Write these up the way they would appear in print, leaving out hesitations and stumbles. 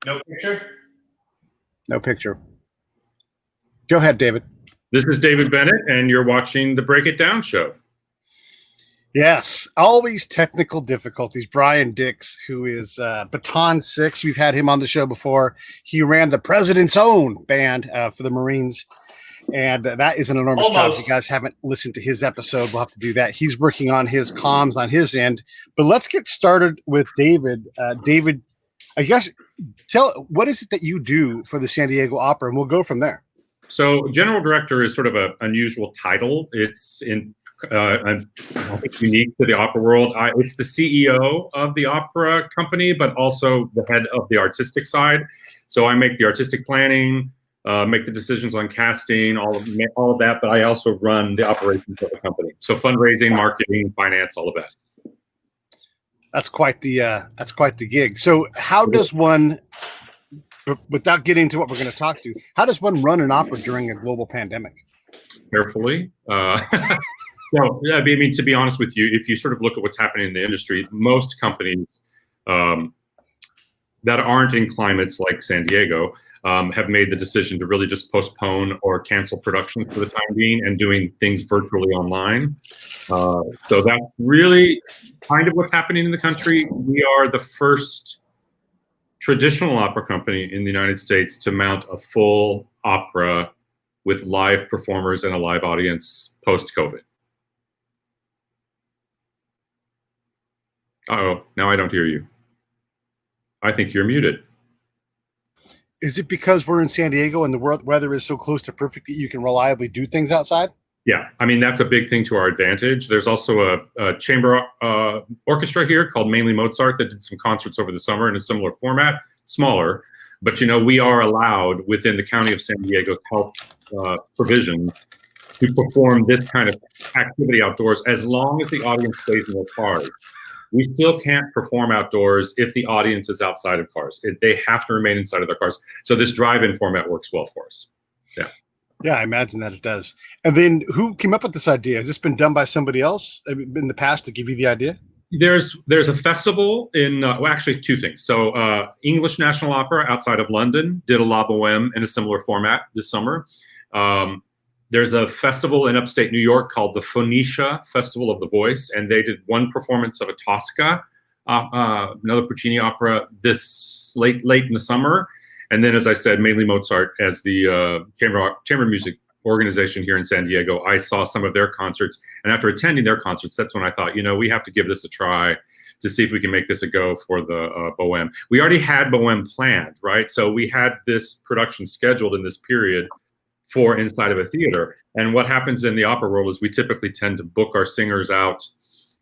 No picture? No picture. Go ahead, David. This is David Bennett, and you're watching the Break It Down show. Yes, always technical difficulties. Brian Dix, who is Baton 6, we've had him on the show before. He ran the President's Own band for the Marines, and that is an enormous job. If you guys haven't listened to his episode, we'll have to do that. He's working on his comms on his end. But let's get started with David. David, I guess, what is it that you do for the San Diego Opera, and we'll go from there. So general director is sort of an unusual title. It's I think unique to the opera world. It's the CEO of the opera company, but also the head of the artistic side. So I make the artistic planning, make the decisions on casting, all of that. But I also run the operations of the company. So fundraising, marketing, finance, all of that. That's quite the gig. So how does one, without getting into what we're going to talk to, how does one run an opera during a global pandemic? Carefully. So, I mean, to be honest with you, if you sort of look at what's happening in the industry, most companies that aren't in climates like San Diego have made the decision to really just postpone or cancel production for the time being and doing things virtually online. So that's really kind of what's happening in the country. We are the first traditional opera company in the United States to mount a full opera with live performers and a live audience post-COVID. Uh-oh, now I don't hear you. I think you're muted. Is it because we're in San Diego and the weather is so close to perfect that you can reliably do things outside? Yeah, I mean, that's a big thing to our advantage. There's also a chamber orchestra here called Mainly Mozart that did some concerts over the summer in a similar format, smaller. But, you know, we are allowed within the County of San Diego's health provisions to perform this kind of activity outdoors as long as the audience stays in their cars. We still can't perform outdoors if the audience is outside of cars. They have to remain inside of their cars. So this drive-in format works well for us. Yeah. Yeah, I imagine that it does. And then who came up with this idea? Has this been done by somebody else in the past to give you the idea? There's a festival in, well, actually two things. So English National Opera outside of London did a La Bohème in a similar format this summer. There's a festival in upstate New York called the Phoenicia Festival of the Voice, and they did one performance of a Tosca, another Puccini opera, this late in the summer. And then, as I said, mainly Mozart as the chamber music organization here in San Diego. I saw some of their concerts, and after attending their concerts, that's when I thought, you know, we have to give this a try to see if we can make this a go for the Bohème. We already had Bohème planned, right? So we had this production scheduled in this period for inside of a theater. And what happens in the opera world is we typically tend to book our singers out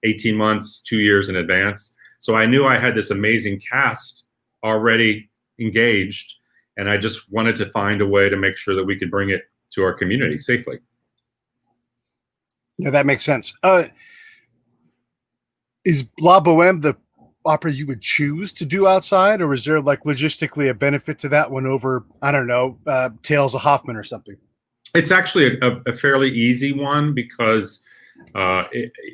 18 months, 2 years in advance. So I knew I had this amazing cast already engaged, and I just wanted to find a way to make sure that we could bring it to our community safely. Yeah, that makes sense. Is La Bohème the opera you would choose to do outside, or is there like logistically a benefit to that one over, I don't know, Tales of Hoffman or something? It's actually a fairly easy one because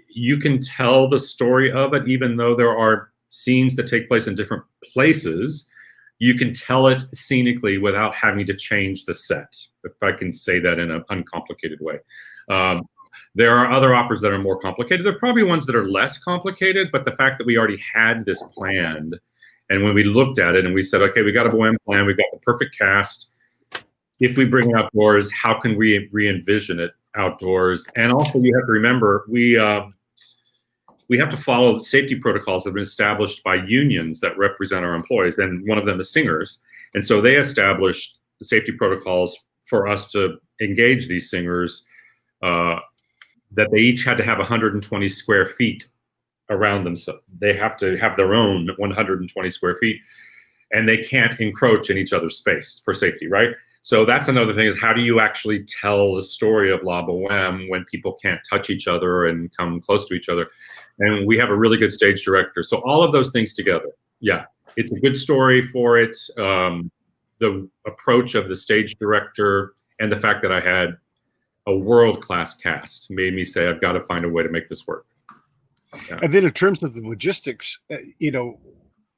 you can tell the story of it, even though there are scenes that take place in different places. You can tell it scenically without having to change the set, if I can say that in an uncomplicated way. There are other operas that are more complicated. There are probably ones that are less complicated, but the fact that we already had this planned, and when we looked at it and we said, okay, we got a Bohème plan, we've got the perfect cast. If we bring it outdoors, how can we re-envision it outdoors? And also you have to remember, we have to follow safety protocols that have been established by unions that represent our employees, and one of them is singers. And so they established the safety protocols for us to engage these singers, that they each had to have 120 square feet around them. So they have to have their own 120 square feet, and they can't encroach in each other's space for safety, right? So that's another thing, is how do you actually tell the story of La Bohème when people can't touch each other and come close to each other? And we have a really good stage director. So all of those things together, yeah, it's a good story for it. The approach of the stage director and the fact that I had a world-class cast made me say, I've got to find a way to make this work. Yeah. And then in terms of the logistics, you know,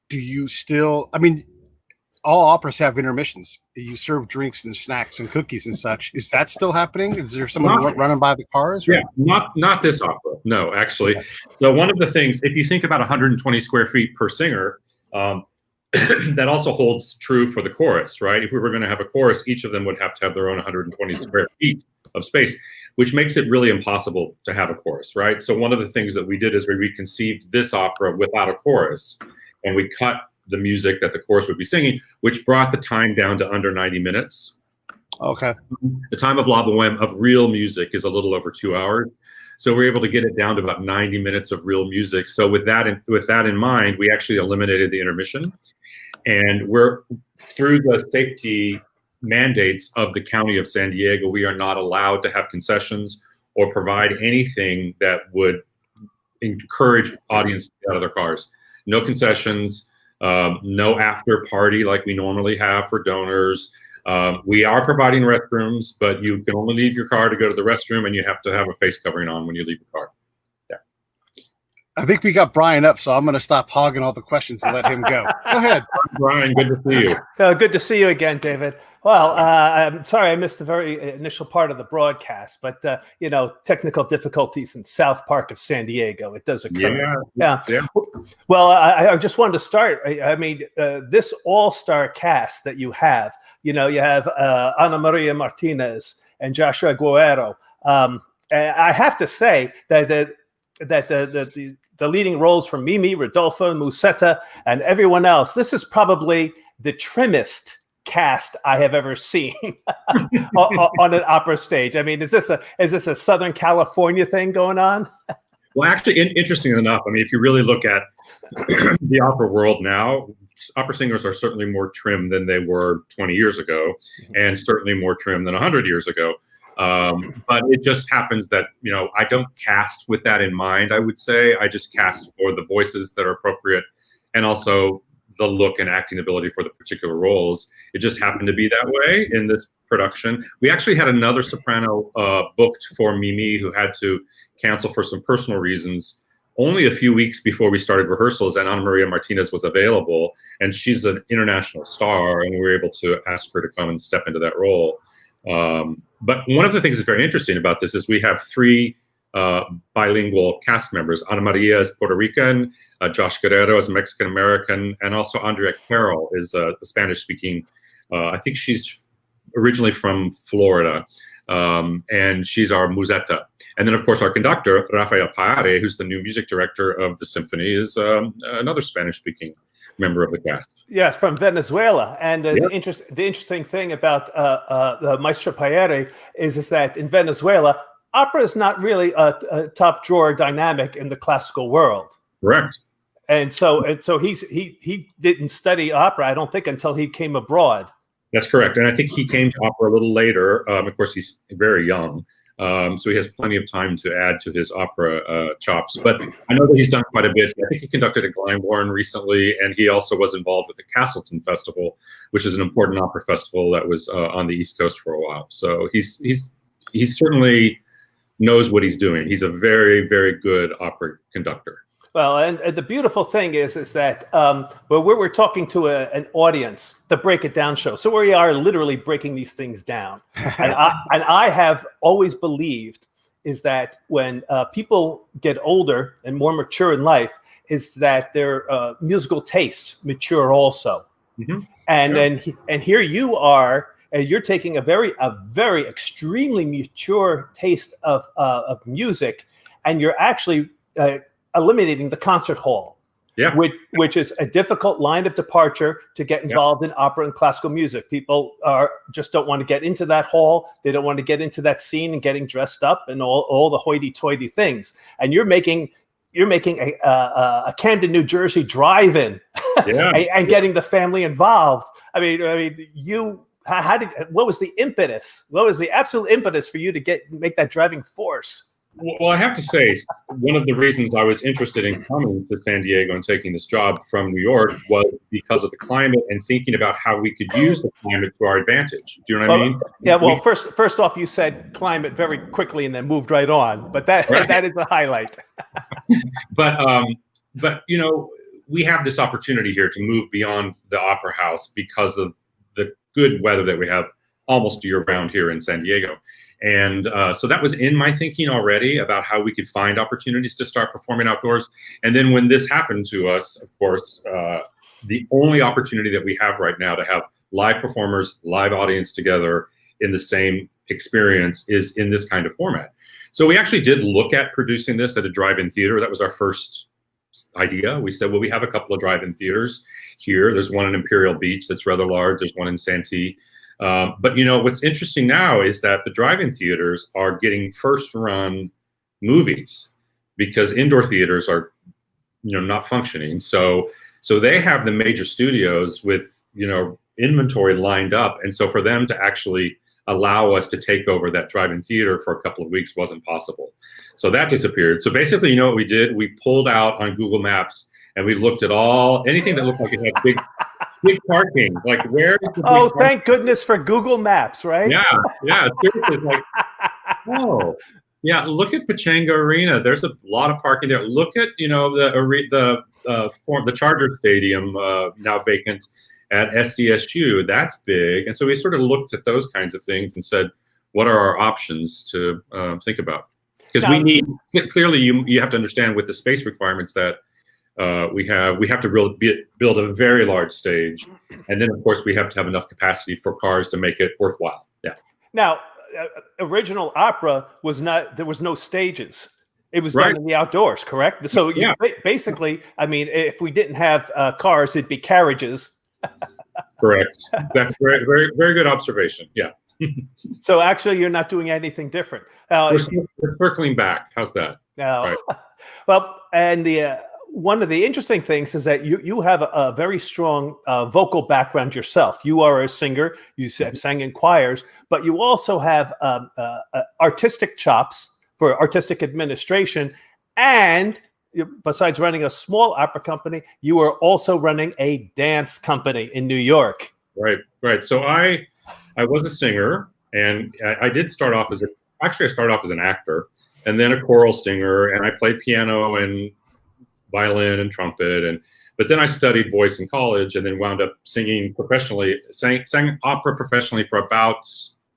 do you still, I mean, all operas have intermissions. You serve drinks and snacks and cookies and such. Is that still happening? Is there someone running by the cars? Or? Yeah, not this opera. No, actually. So one of the things, if you think about 120 square feet per singer, that also holds true for the chorus, right? If we were going to have a chorus, each of them would have to have their own 120 square feet of space, which makes it really impossible to have a chorus, right? So one of the things that we did is we reconceived this opera without a chorus, and we cut the music that the chorus would be singing, which brought the time down to under 90 minutes. Okay. The time of La Bohème of real music is a little over 2 hours. So we're able to get it down to about 90 minutes of real music. So with that in mind, we actually eliminated the intermission. And we're through the safety mandates of the County of San Diego, we are not allowed to have concessions or provide anything that would encourage audience to get out of their cars. No concessions, no after party like we normally have for donors. We are providing restrooms, but you can only leave your car to go to the restroom, and you have to have a face covering on when you leave your car. Yeah. I think we got Brian up, so I'm going to stop hogging all the questions and let him go. Go ahead. Brian, good to see you. Good to see you again, David. Well, I'm sorry I missed the very initial part of the broadcast, but, technical difficulties in South Park of San Diego, it does occur. Yeah. Well, I just wanted to start. I mean, this all-star cast that you have, you have Ana María Martínez and Joshua Guerrero. I have to say that the leading roles from Mimì, Rodolfo, Musetta, and everyone else, this is probably the trimmest cast I have ever seen on an opera stage. I mean, is this a Southern California thing going on? Well, actually, interesting enough, I mean, if you really look at the opera world now, opera singers are certainly more trim than they were 20 years ago, and certainly more trim than 100 years ago. But it just happens that, I don't cast with that in mind, I would say. I just cast for the voices that are appropriate and also the look and acting ability for the particular roles. It just happened to be that way in this production. We actually had another soprano booked for Mimì who had to cancel for some personal reasons only a few weeks before we started rehearsals, and Ana María Martínez was available, and she's an international star, and we were able to ask her to come and step into that role. But one of the things that's very interesting about this is we have three bilingual cast members. Ana María is Puerto Rican, Josh Guerrero is Mexican-American, and also Andrea Carroll is a Spanish-speaking, I think she's originally from Florida, and she's our Musetta. And then, of course, our conductor, Rafael Paare, who's the new music director of the symphony, is another Spanish-speaking member of the cast. Yes, from Venezuela. And the interesting thing about the Maestro Paare is that in Venezuela, opera is not really a top drawer dynamic in the classical world. Correct. And so he didn't study opera, I don't think, until he came abroad. That's correct. And I think he came to opera a little later. Of course, he's very young. So he has plenty of time to add to his opera chops. But I know that he's done quite a bit. I think he conducted a Glyndebourne recently, and he also was involved with the Castleton Festival, which is an important opera festival that was on the East Coast for a while. So he's certainly knows what he's doing. He's a very, very good opera conductor. Well, and the beautiful thing is that we're talking to an audience, the Break It Down show. So we are literally breaking these things down. And I have always believed is that when people get older and more mature in life, is that their musical taste mature also. Mm-hmm. And here you are, and you're taking a very extremely mature taste of music, and you're actually eliminating the concert hall, which is a difficult line of departure to get involved in opera and classical music. People just don't want to get into that hall. They don't want to get into that scene and getting dressed up and all the hoity-toity things. And you're making a Camden, New Jersey drive-in and getting the family involved. I mean, what was the impetus? What was the absolute impetus for you to make that driving force? Well, I have to say, one of the reasons I was interested in coming to San Diego and taking this job from New York was because of the climate and thinking about how we could use the climate to our advantage. Do you know what I mean? Yeah. Well, first off, you said climate very quickly and then moved right on. But that is a highlight. But we have this opportunity here to move beyond the opera house because of the good weather that we have almost year round here in San Diego. And so that was in my thinking already about how we could find opportunities to start performing outdoors. And then when this happened to us, of course, the only opportunity that we have right now to have live performers, live audience together in the same experience is in this kind of format. So we actually did look at producing this at a drive-in theater. That was our first idea. We said, well, we have a couple of drive-in theaters here. There's one in Imperial Beach that's rather large. There's one in Santee. But you know, what's interesting now is that the drive-in theaters are getting first-run movies because indoor theaters are, you know, not functioning. So they have the major studios with, you know, inventory lined up. And so for them to actually allow us to take over that drive-in theater for a couple of weeks wasn't possible. So that disappeared. So basically, you know what we did? We pulled out on Google Maps and we looked at anything that looked like it had big parking. Like, where is the Oh, thank goodness for Google Maps, right? Yeah, seriously. Like, oh, yeah, look at Pechanga Arena. There's a lot of parking there. Look at, you know, the Charger Stadium now vacant at SDSU. That's big. And so we sort of looked at those kinds of things and said, what are our options to think about? Because we need, clearly you have to understand with the space requirements that we have to build a very large stage. And then of course we have to have enough capacity for cars to make it worthwhile. Yeah. Now, original opera there was no stages. It was done in the outdoors, correct? So basically, I mean, if we didn't have cars, it'd be carriages. Correct. That's very, very, very good observation. Yeah. So actually, you're not doing anything different. We're circling back. How's that? Right. Well, and one of the interesting things is that you have a very strong vocal background yourself. You are a singer. You have sang in choirs, but you also have artistic chops for artistic administration. And besides running a small opera company, you are also running a dance company in New York. Right. So I was a singer, and I did start off I started off as an actor, and then a choral singer, and I played piano and violin and trumpet, but then I studied voice in college, and then wound up singing professionally. Sang opera professionally for about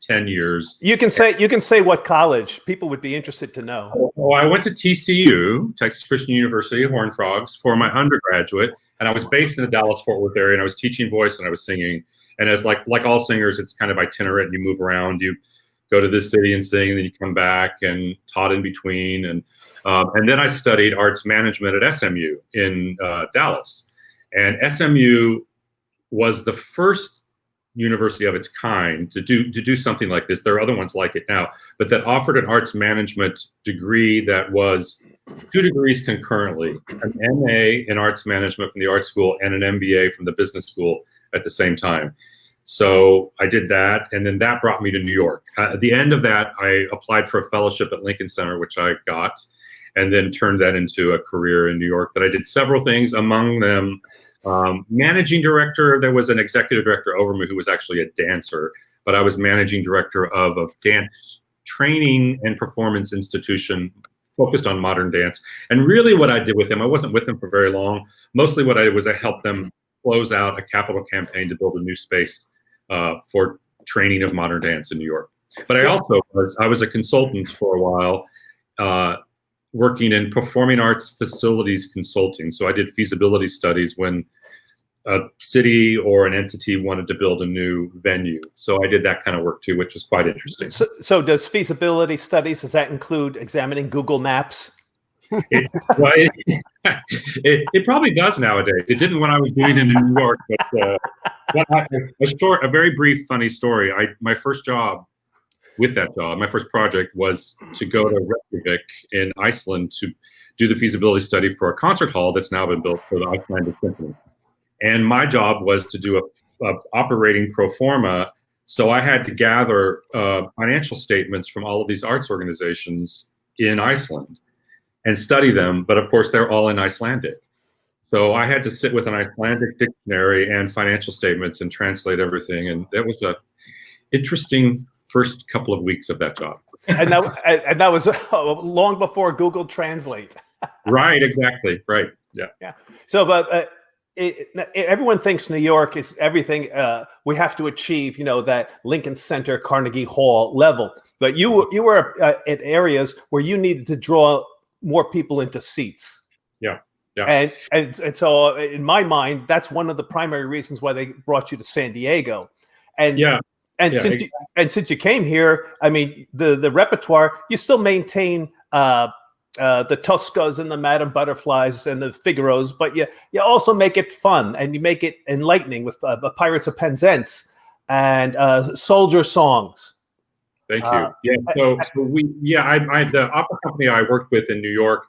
10 years. You can say what college. People would be interested to know. Oh, I went to TCU, Texas Christian University, Horned Frogs, for my undergraduate, and I was based in the Dallas-Fort Worth area, and I was teaching voice and I was singing. And as like all singers, it's kind of itinerant. You move around. You go to this city and sing, and then you come back, and taught in between. And then I studied arts management at SMU in Dallas. And SMU was the first university of its kind to do something like this. There are other ones like it now, but that offered an arts management degree that was 2 degrees concurrently, an MA in arts management from the art school and an MBA from the business school at the same time. So I did that, and then that brought me to New York. At the end of that, I applied for a fellowship at Lincoln Center, which I got, and then turned that into a career in New York that I did several things, among them managing director. There was an executive director over me who was actually a dancer, but I was managing director of a dance training and performance institution focused on modern dance. And really what I did with them, I wasn't with them for very long. Mostly what I did was I helped them close out a capital campaign to build a new space for training of modern dance in New York. But I was a consultant for a while, working in performing arts facilities consulting. So I did feasibility studies when a city or an entity wanted to build a new venue. So I did that kind of work too, which was quite interesting. So does feasibility studies, does that include examining Google Maps? It probably does nowadays. It didn't when I was doing it in New York, but a very brief, funny story. My first job with that job, my first project was to go to Reykjavik in Iceland to do the feasibility study for a concert hall that's now been built for the Icelandic Symphony. And my job was to do a operating pro forma. So I had to gather financial statements from all of these arts organizations in Iceland and study them. But of course, they're all in Icelandic. So I had to sit with an Icelandic dictionary and financial statements and translate everything. And that was a interesting first couple of weeks of that job. and that was long before Google Translate. Right, exactly, right. Yeah. So, but everyone thinks New York is everything we have to achieve, that Lincoln Center, Carnegie Hall level. But you were at areas where you needed to draw more people into seats. Yeah. Yeah. And so in my mind, that's one of the primary reasons why they brought you to San Diego. And since you came here, I mean, the repertoire, you still maintain the Toscas and the Madame Butterflies and the Figaros, but you also make it fun and you make it enlightening with the Pirates of Penzance and soldier songs. Thank you. The opera company I worked with in New York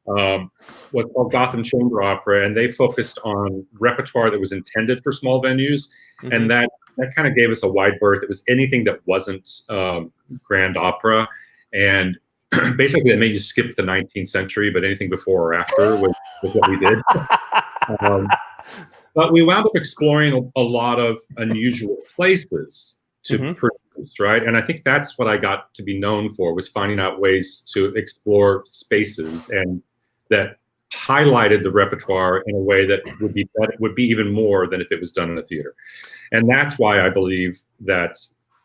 was called Gotham Chamber Opera, and they focused on repertoire that was intended for small venues, and that kind of gave us a wide berth. It was anything that wasn't grand opera, and basically it made you skip the 19th century, but anything before or after was what we did. But we wound up exploring a lot of unusual places to produce, right? And I think that's what I got to be known for, was finding out ways to explore spaces and that highlighted the repertoire in a way that would be even more than if it was done in a theater. And that's why I believe that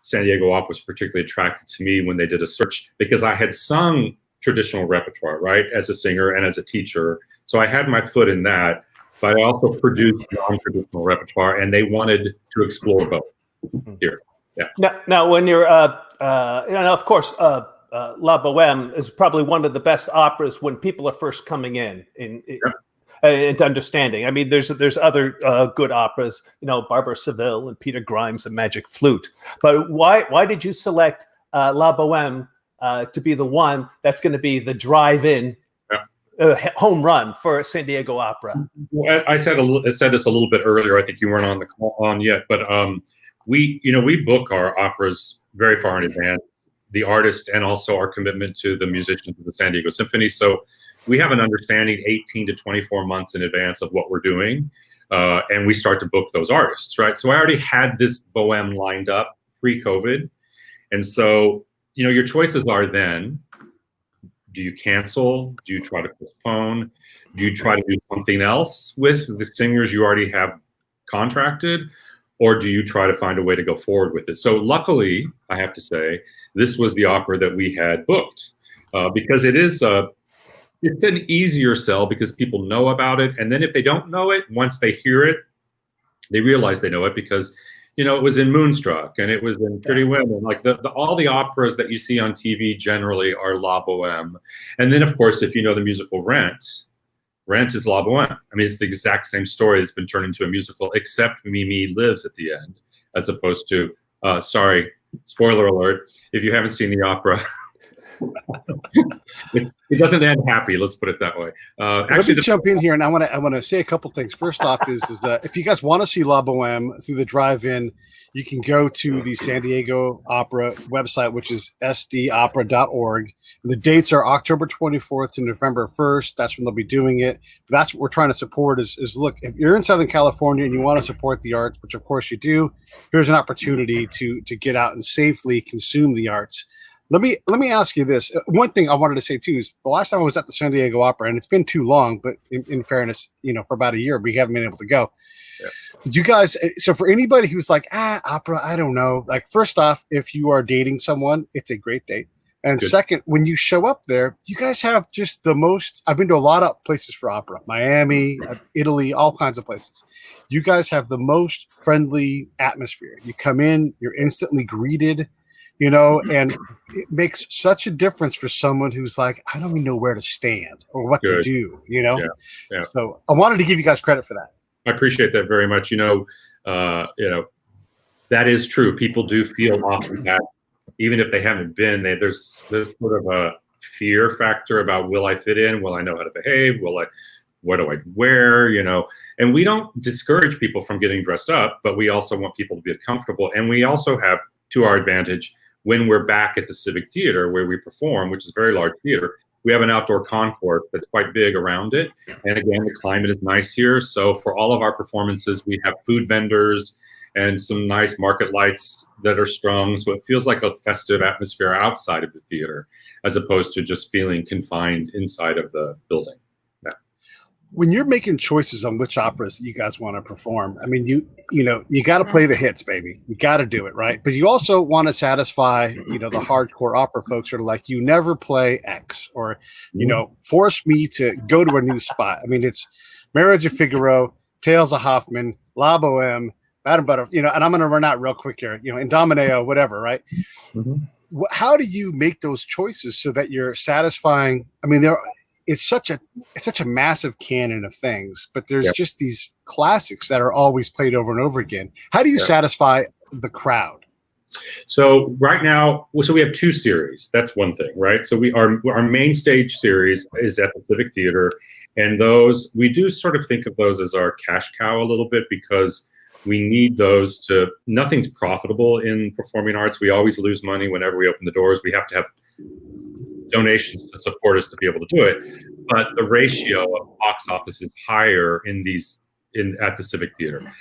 San Diego Opera was particularly attracted to me when they did a search, because I had sung traditional repertoire, right, as a singer and as a teacher. So I had my foot in that, but I also produced non-traditional repertoire, and they wanted to explore both here. Yeah. Now when you're, of course, La Bohème is probably one of the best operas when people are first coming into understanding. I mean, there's other good operas, Barbara Seville and Peter Grimes and Magic Flute. But why did you select La Bohème to be the one that's going to be the drive-in home run for San Diego Opera? Well, I said this a little bit earlier. I think you weren't on the call on yet, but we book our operas very far in advance, the artist and also our commitment to the musicians of the San Diego Symphony. So we have an understanding 18 to 24 months in advance of what we're doing, and we start to book those artists, right? So I already had this Bohème lined up pre-COVID, and so your choices are then: do you cancel? Do you try to postpone? Do you try to do something else with the singers you already have contracted? Or do you try to find a way to go forward with it? So luckily, I have to say, this was the opera that we had booked, because it's an easier sell because people know about it. And then if they don't know it, once they hear it, they realize they know it because, it was in Moonstruck and it was in Pretty Women. Like all the operas that you see on TV generally are La Bohème. And then, of course, if you know the musical Rent is La Bohème. I mean, it's the exact same story that's been turned into a musical, except Mimì lives at the end, as opposed to, sorry, spoiler alert, if you haven't seen the opera, it doesn't end happy. Let's put it that way. Let me jump in here, and I want to say a couple things. First off, is if you guys want to see La Bohème through the drive-in, you can go to the San Diego Opera website, which is sdopera.org. The dates are October 24th to November 1st. That's when they'll be doing it. That's what we're trying to support. Is look, if you're in Southern California and you want to support the arts, which of course you do, here's an opportunity to get out and safely consume the arts. Let me ask you this. One thing I wanted to say too is the last time I was at the San Diego Opera, and it's been too long, but in fairness, for about a year, we haven't been able to go. Yeah. Did you guys? So for anybody who's like, opera, I don't know. Like, first off, if you are dating someone, it's a great date. And good. Second, when you show up there, you guys have just the most. I've been to a lot of places for opera, Miami, Italy, all kinds of places. You guys have the most friendly atmosphere. You come in, you're instantly greeted. And it makes such a difference for someone who's like, I don't even know where to stand or what to do, Yeah. So I wanted to give you guys credit for that. I appreciate that very much. That is true. People do feel often that even if they haven't been, there's sort of a fear factor about, will I fit in? Will I know how to behave? What do I wear? And we don't discourage people from getting dressed up, but we also want people to be comfortable. And we also have, to our advantage, when we're back at the Civic Theater where we perform, which is a very large theater, we have an outdoor concourse that's quite big around it. And again, the climate is nice here. So for all of our performances, we have food vendors and some nice market lights that are strung. So it feels like a festive atmosphere outside of the theater, as opposed to just feeling confined inside of the building. Yeah. when you're making choices on which operas you guys want to perform, I mean, you got to play the hits, baby. You got to do it, right? But you also want to satisfy, the hardcore opera folks who are like, you never play X, or, force me to go to a new spot. I mean, it's Marriage of Figaro, Tales of Hoffman, La Bohème, Bad and Butter, and I'm going to run out real quick here, Indomineo, whatever, right? Mm-hmm. How do you make those choices so that you're satisfying? I mean, it's such a massive canon of things, but there's just these classics that are always played over and over again. How do you satisfy the crowd? So right now, so we have 2 series. That's one thing, right? So our main stage series is at the Civic Theater, and those, we do sort of think of those as our cash cow a little bit, because we need those to, nothing's profitable in performing arts. We always lose money whenever we open the doors. We have to have donations to support us to be able to do it. But the ratio of box office is higher at the Civic Theater.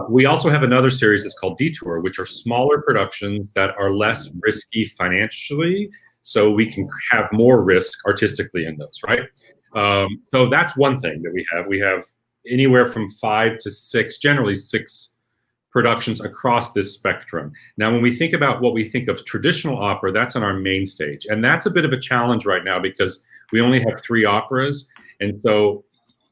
We also have another series that's called Detour, which are smaller productions that are less risky financially, so we can have more risk artistically in those, right? So that's one thing that we have. We have anywhere from 5 to 6, generally 6 productions across this spectrum. Now, when we think about what we think of traditional opera, that's on our main stage. And that's a bit of a challenge right now because we only have 3 operas. And so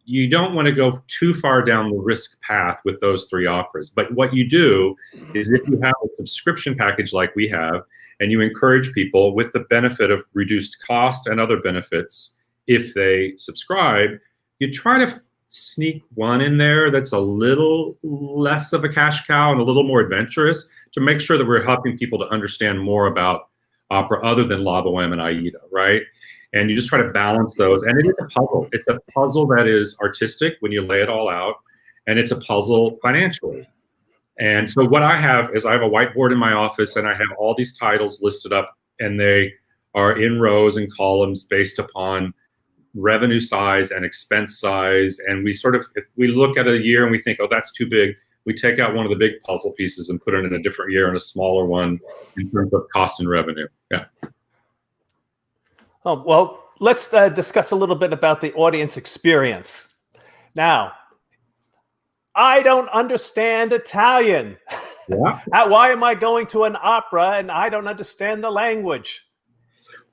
you don't want to go too far down the risk path with those 3 operas. But what you do is, if you have a subscription package like we have, and you encourage people with the benefit of reduced cost and other benefits, if they subscribe, you try to sneak one in there that's a little less of a cash cow and a little more adventurous, to make sure that we're helping people to understand more about opera other than La Bohème and Aida, right? And you just try to balance those. And it is a puzzle. It's a puzzle that is artistic when you lay it all out, and it's a puzzle financially. And so what I have is, I have a whiteboard in my office, and I have all these titles listed up, and they are in rows and columns based upon revenue size and expense size. And we sort of, if we look at a year and we think, oh, that's too big, we take out one of the big puzzle pieces and put it in a different year and a smaller one in terms of cost and revenue. Yeah. Oh, well, let's discuss a little bit about the audience experience. Now, I don't understand Italian. Yeah. Why am I going to an opera and I don't understand the language?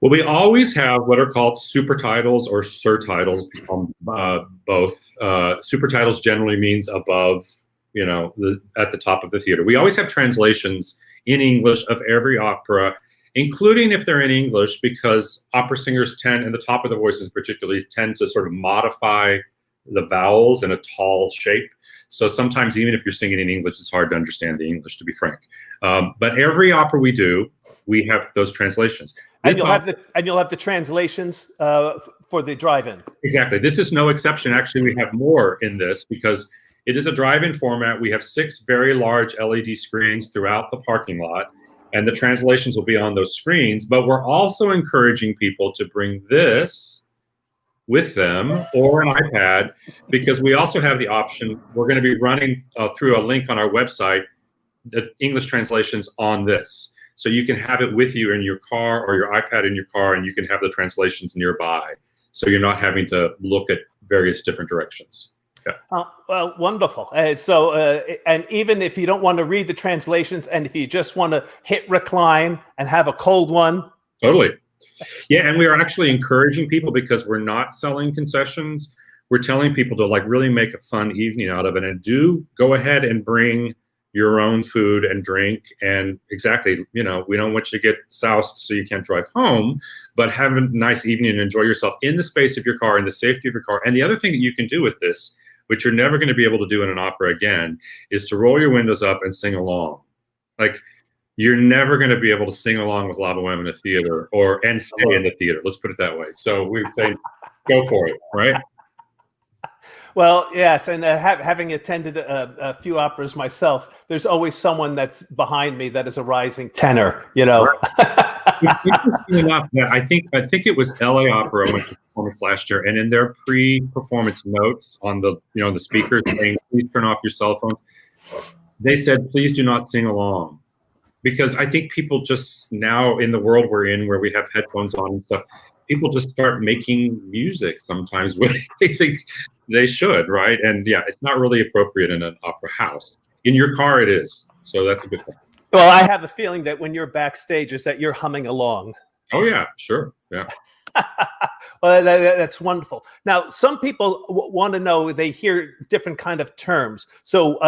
Well, we always have what are called super titles or surtitles, both. Super titles generally means above, at the top of the theater. We always have translations in English of every opera, including if they're in English, because opera singers tend, and the top of the voices particularly, tend to sort of modify the vowels in a tall shape. So sometimes, even if you're singing in English, it's hard to understand the English, to be frank. But every opera we do, we have those translations. And you'll have the translations for the drive-in. Exactly. This is no exception. Actually, we have more in this because it is a drive-in format. We have 6 very large LED screens throughout the parking lot, and the translations will be on those screens. But we're also encouraging people to bring this with them, or an iPad, because we also have the option. We're going to be running through a link on our website the English translations on this. So you can have it with you in your car, or your iPad in your car, and you can have the translations nearby. So you're not having to look at various different directions. Yeah. Well, wonderful. And even if you don't want to read the translations, and if you just want to hit recline and have a cold one. Totally. Yeah, and we are actually encouraging people, because we're not selling concessions. We're telling people to really make a fun evening out of it, and do go ahead and bring your own food and drink. And exactly, we don't want you to get soused so you can't drive home, but have a nice evening and enjoy yourself in the space of your car, in the safety of your car. And the other thing that you can do with this, which you're never going to be able to do in an opera again, is to roll your windows up and sing along. You're never going to be able to sing along with La Bohème in a theater, and stay in the theater. Let's put it that way. So we say, go for it, right? Well, yes, and having attended a few operas myself, there's always someone that's behind me that is a rising tenor, Interesting enough, I think it was LA Opera went to performance last year, and in their pre-performance notes on the the speakers saying, please turn off your cell phones, they said, please do not sing along. Because I think people just now, in the world we're in, where we have headphones on and stuff, people just start making music sometimes where they think They should, right? And yeah, it's not really appropriate in an opera house. In your car, it is. So that's a good thing. Well, I have a feeling that when you're backstage, is that you're humming along. Oh yeah, sure, yeah. Well, that's wonderful. Now, some people want to know, they hear different kind of terms. So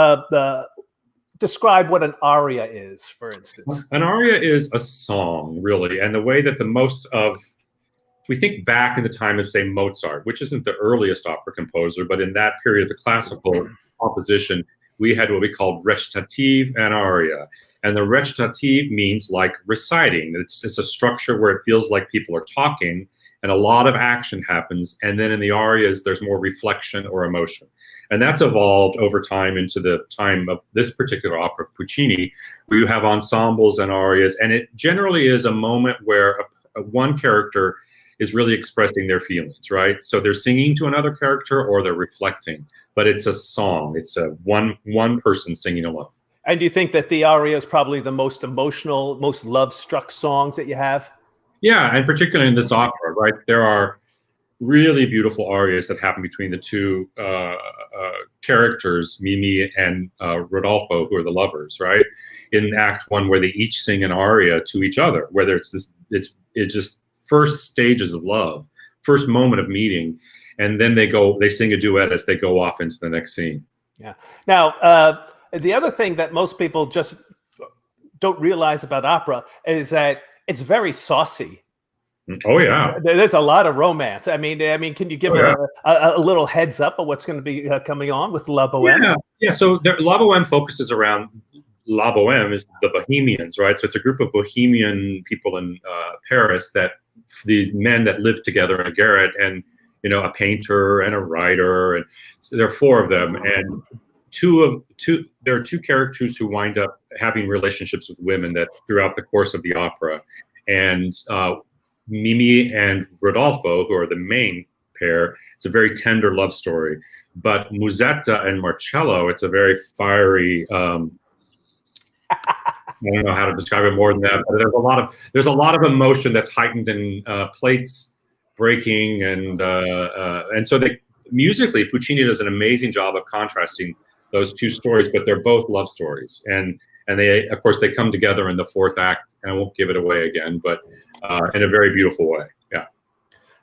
describe what an aria is, for instance. An aria is a song, really. And the way that if we think back in the time of, say, Mozart, which isn't the earliest opera composer, but in that period of the classical composition, we had what we called recitative and aria. And the recitative means like reciting. It's a structure where it feels like people are talking and a lot of action happens. And then in the arias, there's more reflection or emotion. And that's evolved over time into the time of this particular opera, Puccini, where you have ensembles and arias. And it generally is a moment where one character is really expressing their feelings, right? So they're singing to another character or they're reflecting, but it's a song. It's a one person singing alone. And do you think that the aria is probably the most emotional, most love-struck songs that you have? Yeah, and particularly in this opera, right? There are really beautiful arias that happen between the two characters, Mimì and Rodolfo, who are the lovers, right? In Act 1, where they each sing an aria to each other, whether it's just first stages of love, first moment of meeting, and then they sing a duet as they go off into the next scene. Yeah. Now, the other thing that most people just don't realize about opera is that it's very saucy. Oh yeah, there's a lot of romance. I mean, can you give a little heads up of what's going to be coming on with La Bohème? Yeah. So La Bohème focuses around La Bohème is the Bohemians, right? So it's a group of Bohemian people in Paris, that the men that live together in a garret, and a painter and a writer, and so there are four of them, and there are two characters who wind up having relationships with women that throughout the course of the opera, and Mimì and Rodolfo, who are the main pair, it's a very tender love story. But Musetta and Marcello, it's a very fiery. I don't know how to describe it more than that, but there's a lot of emotion that's heightened in plates breaking, and so musically Puccini does an amazing job of contrasting those two stories, but they're both love stories, and they, of course, they come together in the fourth act, and I won't give it away again, but in a very beautiful way. Yeah.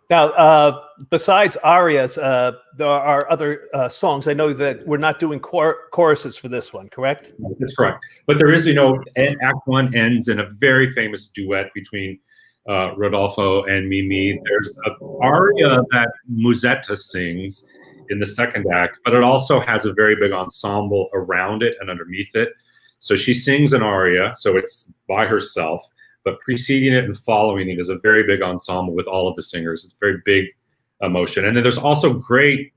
Now, besides arias, there are other songs. I know that we're not doing choruses for this one, correct? That's correct. But there is, Act 1 ends in a very famous duet between Rodolfo and Mimì. There's an aria that Musetta sings in the second act, but it also has a very big ensemble around it and underneath it. So she sings an aria, so it's by herself, but preceding it and following it is a very big ensemble with all of the singers. It's very big emotion. And then there's also great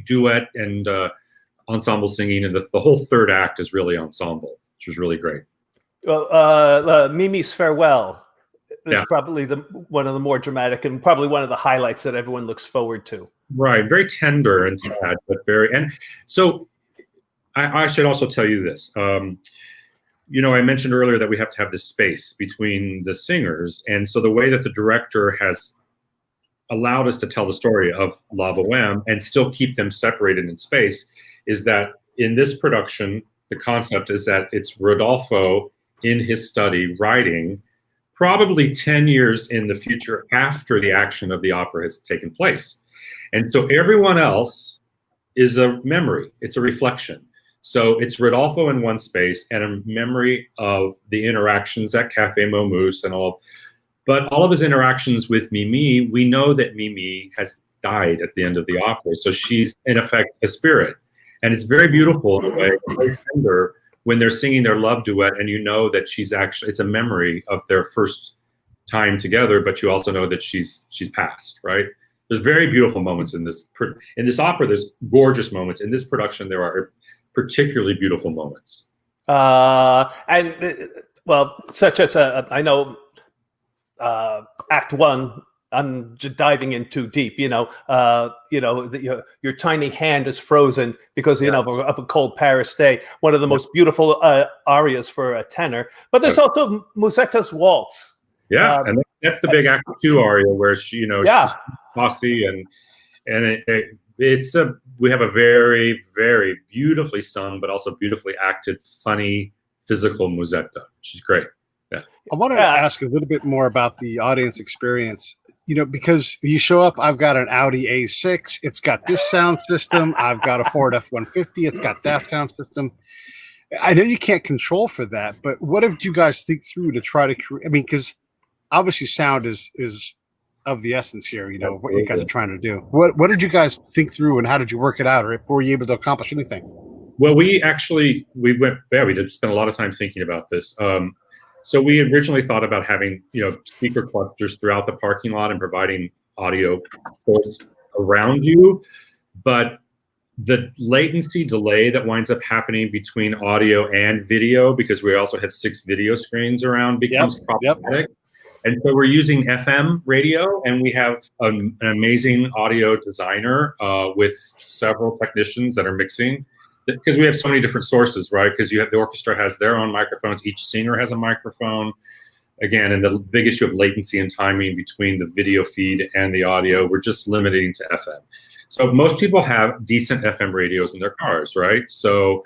duet and ensemble singing, and the whole third act is really ensemble, which is really great. Well, Mimi's Farewell is probably one of the more dramatic and probably one of the highlights that everyone looks forward to. Right, very tender and sad, but and so I should also tell you this. I mentioned earlier that we have to have this space between the singers, and so the way that the director has allowed us to tell the story of La Bohème and still keep them separated in space is that in this production, the concept is that it's Rodolfo in his study writing, probably 10 years in the future after the action of the opera has taken place. And so everyone else is a memory, it's a reflection. So it's Rodolfo in one space and a memory of the interactions at Café Momus and all. But all of his interactions with Mimì, we know that Mimì has died at the end of the opera. So she's, in effect, a spirit. And it's very beautiful in a way, very tender, when they're singing their love duet, and you know that it's a memory of their first time together, but you also know that she's passed, right? There's very beautiful moments in this opera. There's gorgeous moments. In this production, there are particularly beautiful moments. Such as I know Act 1. I'm just diving in too deep. Your tiny hand is frozen because of a cold Paris day. One of the most beautiful arias for a tenor. But there's also Musetta's Waltz. Yeah, and that's the big Act 2 aria where she's bossy and we have a very, very beautifully sung, but also beautifully acted, funny, physical musetta. She's great. Yeah. I wanted to ask a little bit more about the audience experience. Because you show up, I've got an Audi A6. It's got this sound system. I've got a Ford F-150. It's got that sound system. I know you can't control for that, but what did you guys think through to try to create? I mean, because obviously sound is of the essence here, what you guys are trying to do. What did you guys think through, and how did you work it out, or were you able to accomplish anything? Well, we did spend a lot of time thinking about this. So we originally thought about having, speaker clusters throughout the parking lot and providing audio source around you, but the latency delay that winds up happening between audio and video, because we also have 6 video screens around, becomes problematic. Yep. And so we're using FM radio, and we have an amazing audio designer with several technicians that are mixing, because we have so many different sources, right? Because the orchestra has their own microphones. Each singer has a microphone. Again, and the big issue of latency and timing between the video feed and the audio, we're just limiting to FM. So most people have decent FM radios in their cars, right? So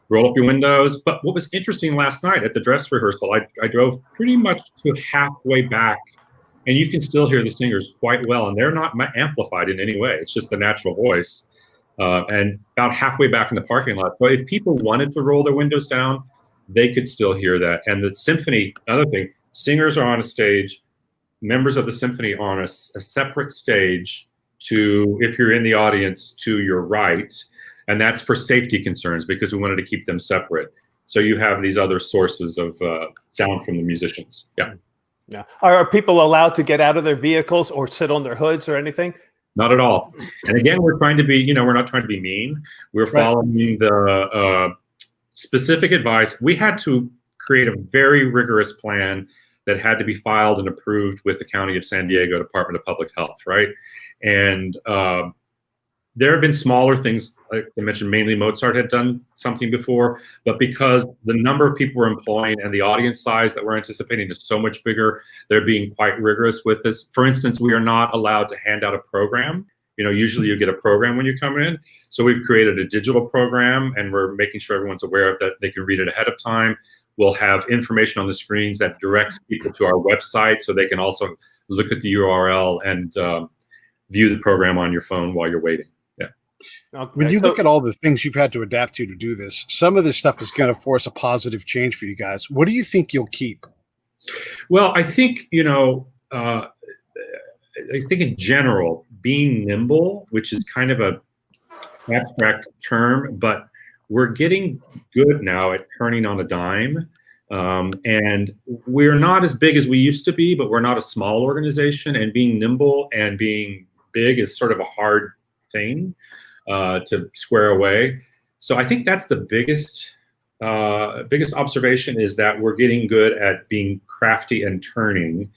roll up your windows. But what was interesting last night at the dress rehearsal, I drove pretty much to halfway back, and you can still hear the singers quite well, and they're not amplified in any way. It's just the natural voice. And about halfway back in the parking lot. So if people wanted to roll their windows down, they could still hear that. And the symphony, another thing, singers are on a stage, members of the symphony are on a separate stage to, if you're in the audience, to your right. And that's for safety concerns, because we wanted to keep them separate. So you have these other sources of sound from the musicians. Yeah. Yeah. Are people allowed to get out of their vehicles or sit on their hoods or anything? Not at all. And again, we're trying to be, we're not trying to be mean. We're following the specific advice. We had to create a very rigorous plan that had to be filed and approved with the County of San Diego Department of Public Health, right? And there have been smaller things, like I mentioned, mainly Mozart had done something before, but because the number of people we're employing and the audience size that we're anticipating is so much bigger, they're being quite rigorous with this. For instance, we are not allowed to hand out a program. Usually you get a program when you come in. So we've created a digital program, and we're making sure everyone's aware of that. They can read it ahead of time. We'll have information on the screens that directs people to our website, so they can also look at the URL and view the program on your phone while you're waiting. Okay, when you look at all the things you've had to adapt to do this, some of this stuff is going to force a positive change for you guys. What do you think you'll keep? Well, I think, I think in general, being nimble, which is kind of a abstract term, but we're getting good now at turning on a dime. And we're not as big as we used to be, but we're not a small organization, and being nimble and being big is sort of a hard thing to square away. So I think that's the biggest observation, is that we're getting good at being crafty and turning,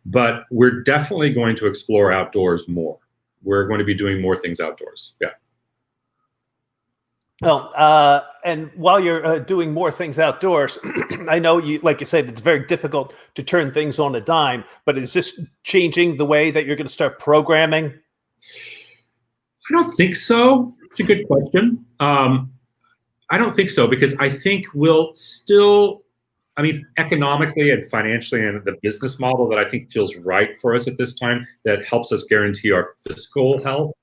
but we're definitely going to explore outdoors more. We're going to be doing more things outdoors. Yeah. Well, and while you're doing more things outdoors, I know like you said, it's very difficult to turn things on a dime, but is this changing the way that you're going to start programming? I don't think so. It's a good question. I don't think so, because I think we'll still, economically and financially, and the business model that I think feels right for us at this time, that helps us guarantee our fiscal health.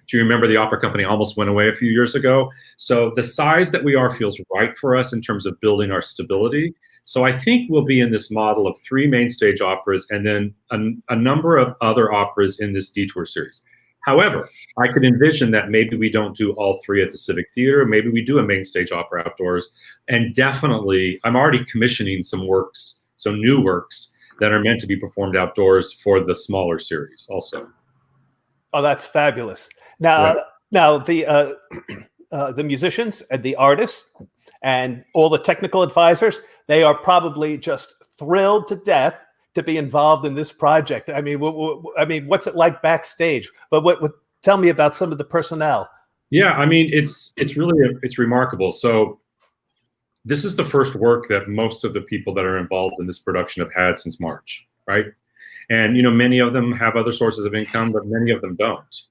Do you remember the opera company almost went away a few years ago? So the size that we are feels right for us in terms of building our stability. So I think we'll be in this model of 3 main stage operas and then a number of other operas in this detour series. However, I could envision that maybe we don't do all 3 at the Civic Theater. Maybe we do a main stage opera outdoors. And definitely, I'm already commissioning some works, some new works that are meant to be performed outdoors for the smaller series also. Oh, that's fabulous. Now, the musicians and the artists and all the technical advisors, they are probably just thrilled to death to be involved in this project. What's it like backstage? But tell me about some of the personnel. Yeah, it's remarkable. So this is the first work that most of the people that are involved in this production have had since March, right? And many of them have other sources of income, but many of them don't.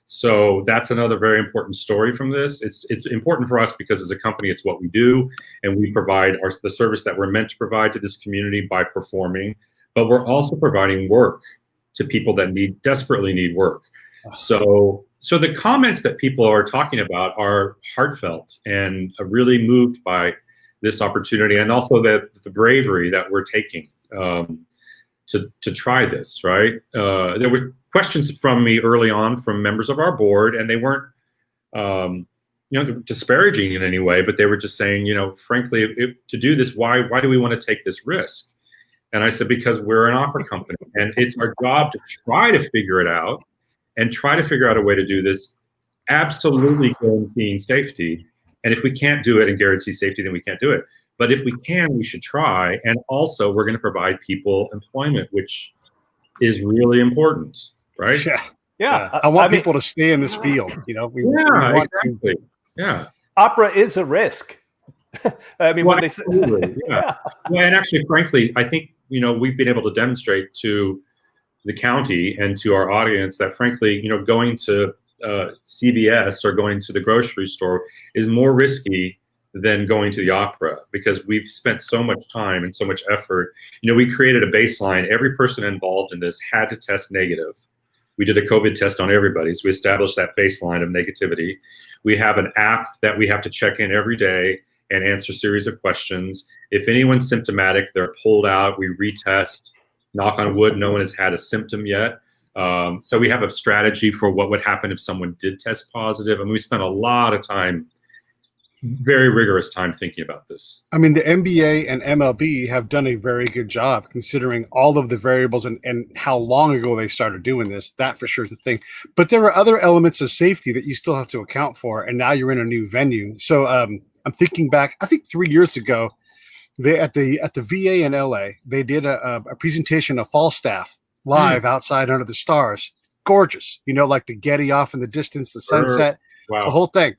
So that's another very important story from this. It's important for us because as a company, it's what we do, and we provide the service that we're meant to provide to this community by performing. But we're also providing work to people that desperately need work. So the comments that people are talking about are heartfelt and really moved by this opportunity, and also the bravery that we're taking to try this. Right? There were questions from me early on from members of our board, and they weren't, disparaging in any way, but they were just saying, frankly, to do this, why do we want to take this risk? And I said, because we're an opera company, and it's our job to try to figure it out and try to figure out a way to do this, absolutely guaranteeing safety. And if we can't do it and guarantee safety, then we can't do it. But if we can, we should try. And also, we're going to provide people employment, which is really important. Right? Yeah. I want people to stay in this field. Exactly. Yeah. Opera is a risk. When they say, yeah. Well, and actually, frankly, I think we've been able to demonstrate to the county and to our audience that, frankly, going to CVS or going to the grocery store is more risky than going to the opera, because we've spent so much time and so much effort. We created a baseline. Every person involved in this had to test negative. We did a COVID test on everybody, so we established that baseline of negativity. We have an app that we have to check in every day and answer a series of questions. If anyone's symptomatic, they're pulled out. We retest. Knock on wood, no one has had a symptom yet. So we have a strategy for what would happen if someone did test positive. And we spent a lot of time, very rigorous time, thinking about this. The NBA and MLB have done a very good job considering all of the variables and how long ago they started doing this. That for sure is the thing. But there are other elements of safety that you still have to account for. And now you're in a new venue. So I'm thinking back, I think 3 years ago, they at the VA in LA, they did a presentation of Falstaff live outside under the stars. Gorgeous. Like the Getty off in the distance, the sunset, the whole thing.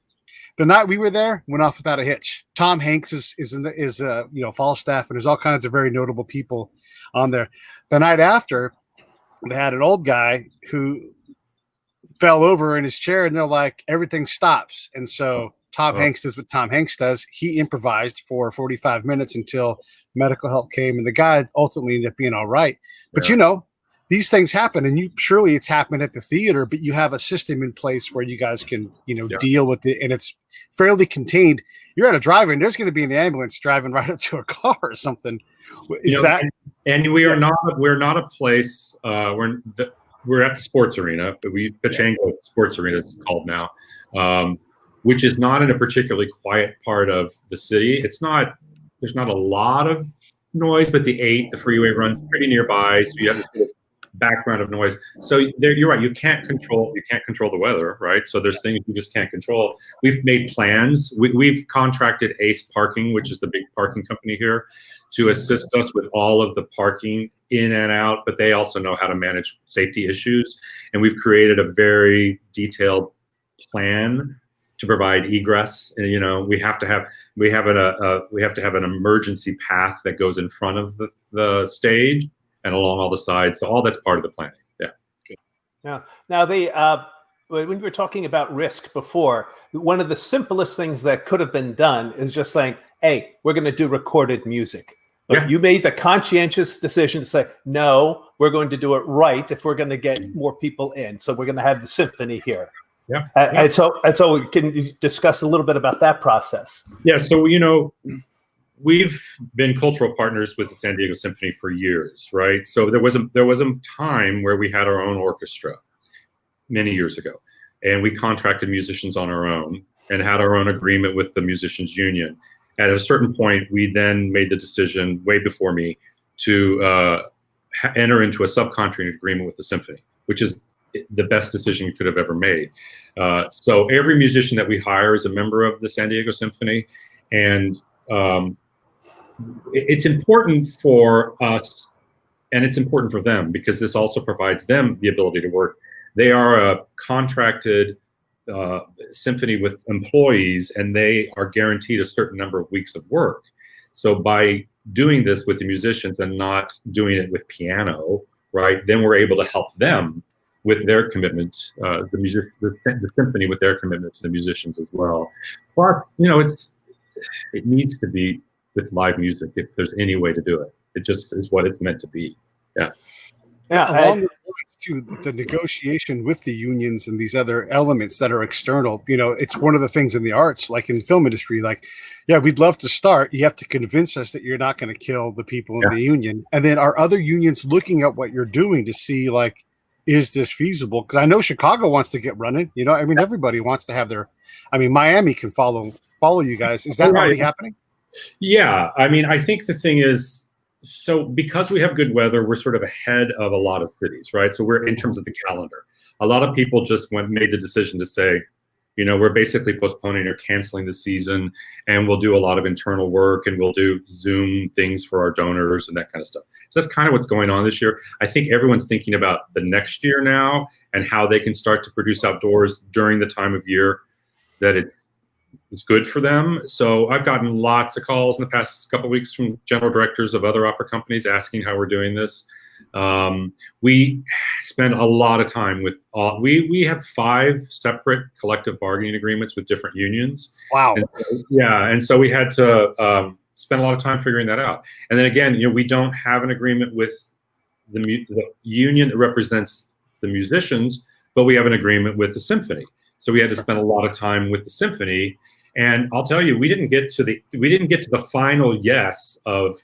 The night we were there, went off without a hitch. Tom Hanks is Falstaff, and there's all kinds of very notable people on there. The night after, they had an old guy who fell over in his chair, and they're like, everything stops. And so Tom Hanks does what Tom Hanks does. He improvised for 45 minutes until medical help came, and the guy ultimately ended up being all right. But these things happen, and surely it's happened at the theater, but you have a system in place where you guys can, deal with it, and it's fairly contained. You're at a drive-in, there's going to be an ambulance driving right up to a car or something. And we are not. We're not a place. We're at the sports arena, but Pachango Sports Arena is called now, which is not in a particularly quiet part of the city. It's not. There's not a lot of noise, but the freeway runs pretty nearby, so you have this sort of background of noise. So you're right. You can't control the weather, right? So there's things you just can't control. We've made plans. We've contracted Ace Parking, which is the big parking company here, to assist us with all of the parking in and out, but they also know how to manage safety issues. And we've created a very detailed plan to provide egress. And, we have to have an emergency path that goes in front of the stage and along all the sides. So all that's part of the planning. Yeah. Yeah. Now when we were talking about risk before, one of the simplest things that could have been done is just saying, hey, we're going to do recorded music. But you made the conscientious decision to say, no, we're going to do it right if we're going to get more people in. So we're going to have the symphony here. Yeah. And so can you discuss a little bit about that process? Yeah. So, we've been cultural partners with the San Diego Symphony for years, right? So there was a time where we had our own orchestra many years ago, and we contracted musicians on our own and had our own agreement with the musicians union. At a certain point, we then made the decision, way before me, to enter into a subcontracting agreement with the symphony, which is the best decision we could have ever made. So every musician that we hire is a member of the San Diego Symphony, and it's important for us, and it's important for them, because this also provides them the ability to work. They are a contracted symphony with employees, and they are guaranteed a certain number of weeks of work. So by doing this with the musicians and not doing it with piano, right, then we're able to help them with their commitment, the symphony with their commitment to the musicians as well. Plus, it needs to be with live music if there's any way to do it. It just is what it's meant to be. Yeah. Yeah. Along with the negotiation with the unions and these other elements that are external, it's one of the things in the arts, like in the film industry, we'd love to start. You have to convince us that you're not going to kill the people in the union. And then are other unions looking at what you're doing to see, is this feasible? Because I know Chicago wants to get running. Everybody wants to have Miami can follow you guys. Is that already happening? Yeah. I think the thing is, so because we have good weather, we're sort of ahead of a lot of cities, right? So we're in terms of the calendar. A lot of people just made the decision to say, we're basically postponing or canceling the season, and we'll do a lot of internal work, and we'll do Zoom things for our donors and that kind of stuff. So that's kind of what's going on this year. I think everyone's thinking about the next year now and how they can start to produce outdoors during the time of year that it's good for them. So I've gotten lots of calls in the past couple of weeks from general directors of other opera companies asking how we're doing this. We spend a lot of time with we have 5 separate collective bargaining agreements with different unions. Wow. And so we had to spend a lot of time figuring that out. And then again, we don't have an agreement with the union that represents the musicians, but we have an agreement with the symphony. So we had to spend a lot of time with the symphony. And I'll tell you, we didn't get to the final yes of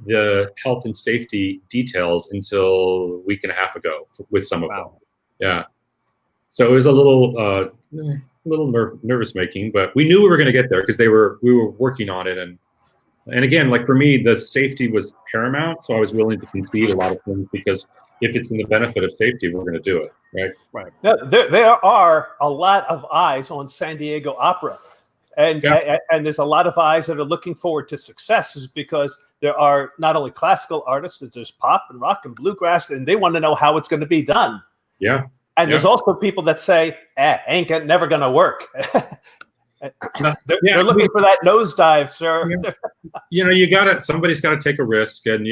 the health and safety details until a week and a half ago with some of them. Yeah. So it was a little nervous making, but we knew we were going to get there because we were working on it. And again, for me, the safety was paramount. So I was willing to concede a lot of things because if it's in the benefit of safety, we're going to do it. Right. Right. Now, there are a lot of eyes on San Diego Opera. And there's a lot of eyes that are looking forward to success because there are not only classical artists, but there's pop and rock and bluegrass, and they want to know how it's going to be done. Yeah. And there's also people that say, never going to work. They're looking for that nosedive, sir. Somebody's got to take a risk. And,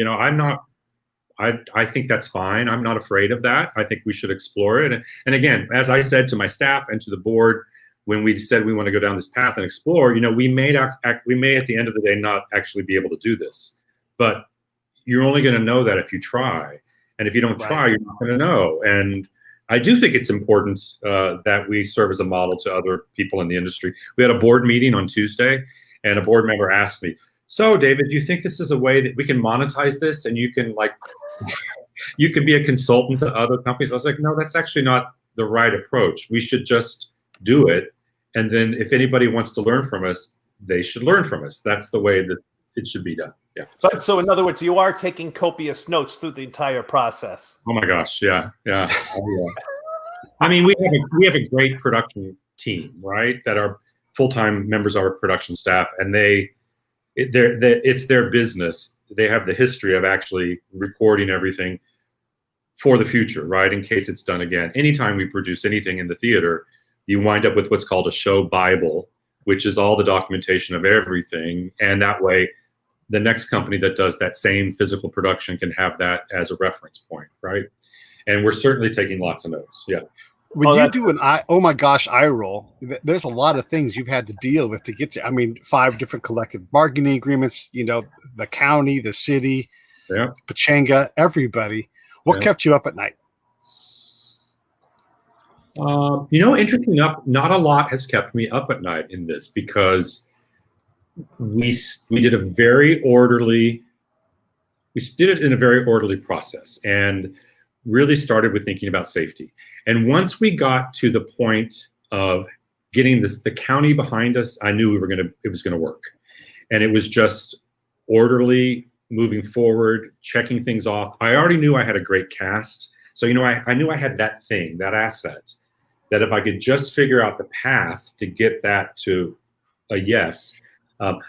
I think that's fine. I'm not afraid of that. I think we should explore it. And again, as I said to my staff and to the board, when we said we want to go down this path and explore, we may at the end of the day not actually be able to do this, but you're only going to know that if you try, and if you don't try, you're not going to know. And I do think it's important that we serve as a model to other people in the industry. We had a board meeting on Tuesday, and a board member asked me, "So, David, do you think this is a way that we can monetize this, and you can you can be a consultant to other companies?" I was like, "No, that's actually not the right approach. We should just do it. And then if anybody wants to learn from us, they should learn from us. That's the way that it should be done." Yeah. So in other words, you are taking copious notes through the entire process. Oh my gosh. Yeah. Yeah. We have a great production team, right? That are full-time members of our production staff, and it's their business. They have the history of actually recording everything for the future, right? In case it's done again. Anytime we produce anything in the theater, you wind up with what's called a show Bible, which is all the documentation of everything. And that way, the next company that does that same physical production can have that as a reference point, right? And we're certainly taking lots of notes. Yeah. When you do an eye roll, there's a lot of things you've had to deal with to get to. 5 different collective bargaining agreements, the county, the city, Pachanga, everybody. What kept you up at night? Interesting enough, not a lot has kept me up at night in this because we did it in a very orderly process and really started with thinking about safety. And once we got to the point of getting the county behind us, I knew it was gonna work. And it was just orderly, moving forward, checking things off. I already knew I had a great cast. So, I knew I had that asset, that if I could just figure out the path to get that to a yes.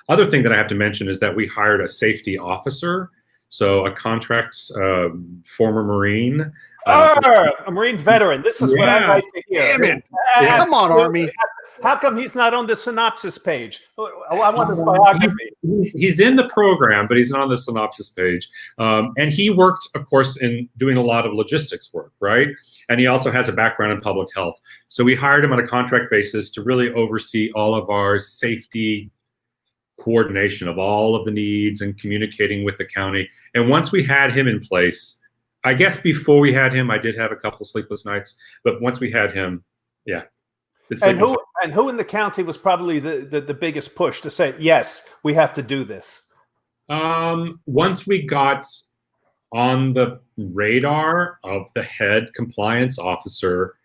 Other thing that I have to mention is that we hired a safety officer. So a contracts former Marine. A Marine veteran. This is what I like to hear. Damn it. Come on, Army. How come he's not on the synopsis page? I want his biography. He's in the program, but he's not on the synopsis page. And he worked, of course, in doing a lot of logistics work, right? And he also has a background in public health. So we hired him on a contract basis to really oversee all of our safety coordination of all of the needs and communicating with the county. And once we had him in place, I guess before we had him, I did have a couple of sleepless nights, but once we had him, yeah. And who in the county was probably the biggest push to say, yes, we have to do this? Once we got on the radar of the head compliance officer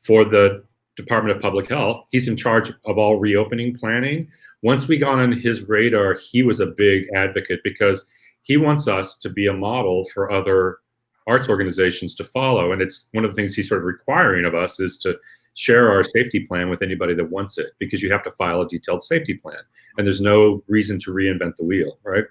for the Department of Public Health, he's in charge of all reopening planning. Once we got on his radar, he was a big advocate because he wants us to be a model for other arts organizations to follow. And it's one of the things he's sort of requiring of us is to share our safety plan with anybody that wants it, because you have to file a detailed safety plan. And there's no reason to reinvent the wheel, right?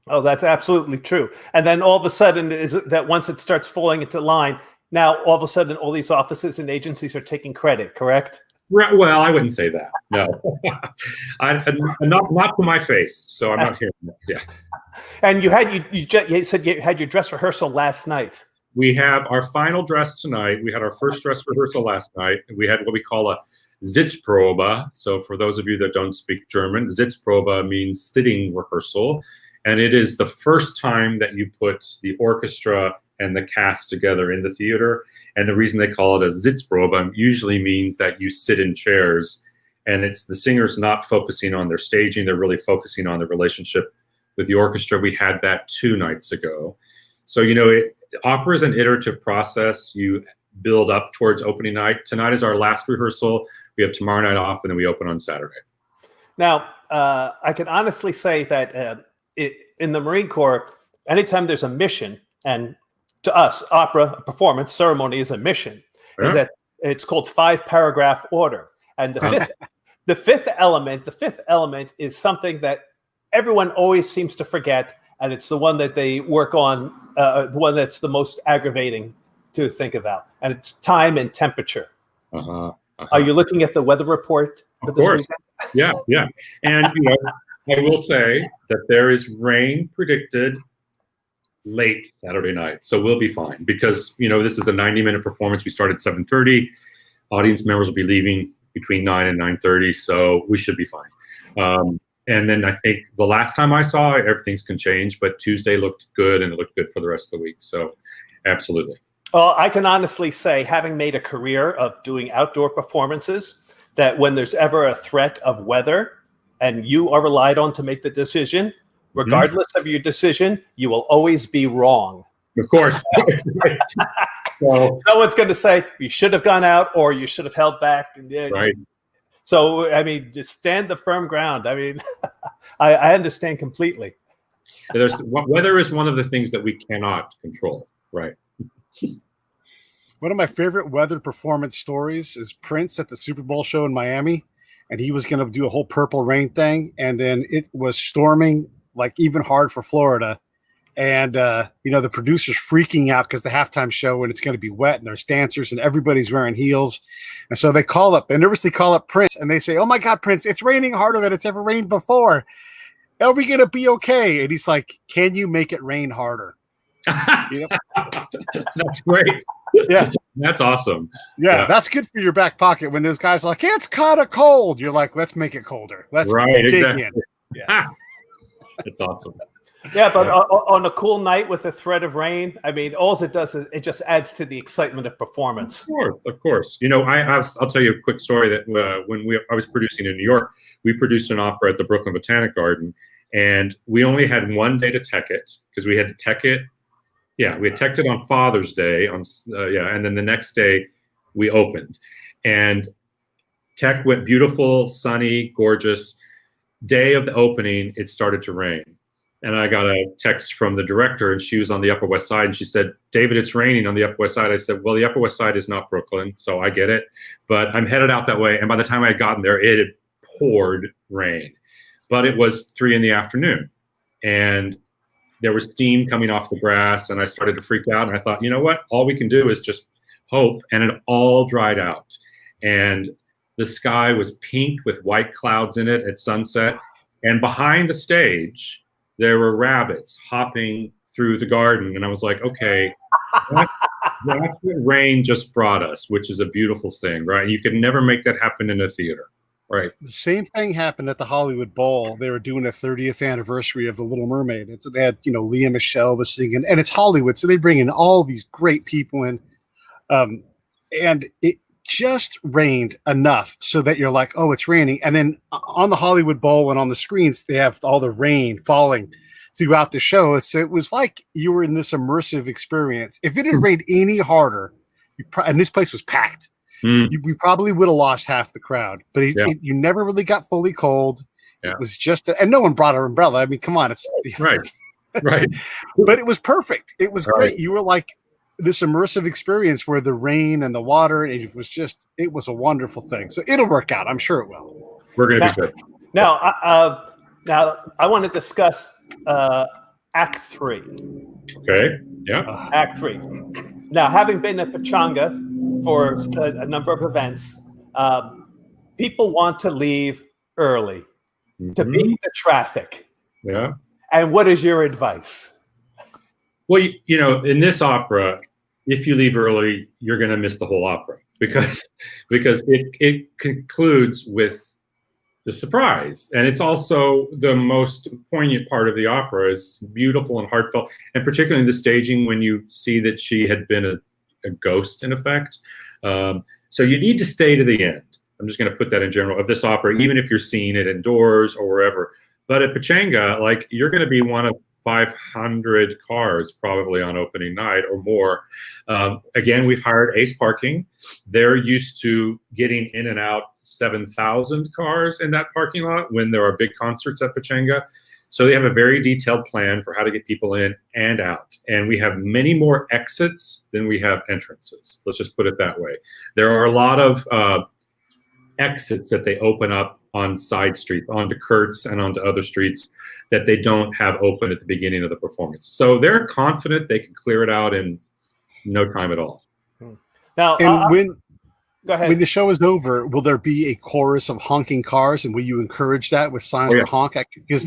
Oh, that's absolutely true. And then all of a sudden, is that once it starts falling into line, now all of a sudden all these offices and agencies are taking credit, correct? Well, I wouldn't say that. No, not to my face. So I'm not hearing that. Yeah. And you said you had your dress rehearsal last night. We have our final dress tonight. We had our first dress rehearsal last night. We had what we call a Sitzprobe. So for those of you that don't speak German, Sitzprobe means sitting rehearsal. And it is the first time that you put the orchestra and the cast together in the theater. And the reason they call it a Sitzprobe usually means that you sit in chairs, and it's the singers not focusing on their staging. They're really focusing on the relationship with the orchestra. We had that 2 nights ago. So, you know, opera is an iterative process. You build up towards opening night. Tonight is our last rehearsal. We have tomorrow night off, and then we open on Saturday. Now, I can honestly say that in the Marine Corps, anytime there's a mission, and to us, opera, a performance, ceremony is a mission, is that it's called 5-paragraph order. And the fifth element is something that everyone always seems to forget, and it's the one that they work on, the one that's the most aggravating to think about, and it's time and temperature. Are you looking at the weather report for this weekend? Yeah. And you know, I will say that there is rain predicted late Saturday night, so we'll be fine, because you know this is a 90-minute performance. We start at 7:30. Audience members will be leaving between 9 and 9:30, so we should be fine. And then I think the last time I saw it, everything can change, but Tuesday looked good, and it looked good for the rest of the week. So absolutely. Well, I can honestly say, having made a career of doing outdoor performances, that when there's ever a threat of weather and you are relied on to make the decision, regardless of your decision, you will always be wrong. Of course. So, someone's going to say, you should have gone out, or you should have held back. Right. So, I mean, just stand the firm ground. I mean, I understand completely. Weather is one of the things that we cannot control. Right. One of my favorite weather performance stories is Prince at the Super Bowl show in Miami, and he was going to do a whole Purple Rain thing, and then it was storming like even hard for Florida. And, you know, the producer's freaking out because the halftime show, when it's going to be wet and there's dancers and everybody's wearing heels. And so they nervously call up Prince, and they say, "Oh my God, Prince, it's raining harder than it's ever rained before. Are we going to be okay?" And he's like, "Can you make it rain harder?" You know? That's great. Yeah. That's awesome. Yeah, that's good for your back pocket when those guys are like, "It's kind of cold." You're like, "Let's make it colder. Let's dig in." Yeah. It's awesome. Yeah, but on a cool night with a threat of rain, I mean, all it does is it just adds to the excitement of performance. Of course. You know, I'll tell you a quick story that when I was producing in New York, we produced an opera at the Brooklyn Botanic Garden, and we only had 1 day to tech it, because we had to tech it. Yeah, we had teched it on Father's Day, and then the next day we opened. And tech went beautiful, sunny, gorgeous. Day of the opening, it started to rain. And I got a text from the director, and she was on the Upper West Side, and she said, "David, it's raining on the Upper West Side." I said, "Well, the Upper West Side is not Brooklyn, so I get it, but I'm headed out that way." And by the time I had gotten there, it had poured rain. But it was 3 p.m, and there was steam coming off the grass, and I started to freak out. And I thought, you know what? All we can do is just hope. And it all dried out. And The sky was pink with white clouds in it at sunset. And behind the stage, there were rabbits hopping through the garden. And I was like, okay, that's what rain just brought us, which is a beautiful thing, right? You could never make that happen in a theater, right? The same thing happened at the Hollywood Bowl. They were doing a 30th anniversary of The Little Mermaid. And so they had, Leah Michele was singing, and it's Hollywood. So they bring in all these great people in. And it just rained enough so that you're like, oh, it's raining. And then on the Hollywood Bowl and on the screens, they have all the rain falling throughout the show. So it was like you were in this immersive experience. If it had rained any harder, and this place was packed, we probably would have lost half the crowd. But you never really got fully cold. Yeah. It was just, and no one brought an umbrella. I mean, come on, it's right. But it was perfect. It was great. You were like this immersive experience where the rain and the water, it was a wonderful thing. So it'll work out. I'm sure it will. We're going to be good. Now, I want to discuss Act 3. Okay. Yeah. Act 3. Now, having been at Pechanga for a number of events, people want to leave early to beat the traffic. Yeah. And what is your advice? Well, in this opera, if you leave early, you're going to miss the whole opera because it concludes with the surprise. And it's also the most poignant part of the opera. Is beautiful and heartfelt, and particularly in the staging when you see that she had been a ghost in effect. So you need to stay to the end. I'm just going to put that in general of this opera, even if you're seeing it indoors or wherever. But at Pechanga, like, you're going to be one of 500 cars probably on opening night or more. Again, we've hired Ace Parking. They're used to getting in and out 7,000 cars in that parking lot when there are big concerts at Pechanga. So they have a very detailed plan for how to get people in and out. And we have many more exits than we have entrances. Let's just put it that way. There are a lot of exits that they open up on side streets, onto Kurtz and onto other streets that they don't have open at the beginning of the performance. So they're confident they can clear it out in no time at all. Now, and go ahead. When the show is over, will there be a chorus of honking cars, and will you encourage that with signs for honk? Because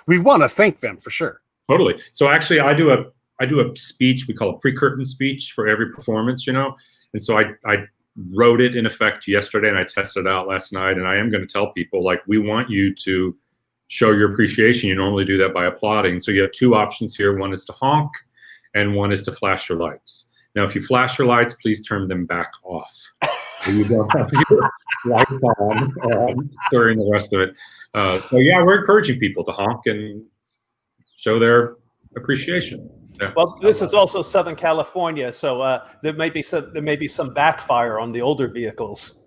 we want to thank them for sure. Totally. So actually, I do a speech we call a pre-curtain speech for every performance, and so I wrote it in effect yesterday, and I tested it out last night. And I am going to tell people, like, we want you to show your appreciation. You normally do that by applauding. So you have two options here. One is to honk, and one is to flash your lights. Now, if you flash your lights, please turn them back off. So you don't have your lights on during the rest of it. So yeah, we're encouraging people to honk and show their appreciation. Yeah. Well, this is also Southern California, so there may be some backfire on the older vehicles.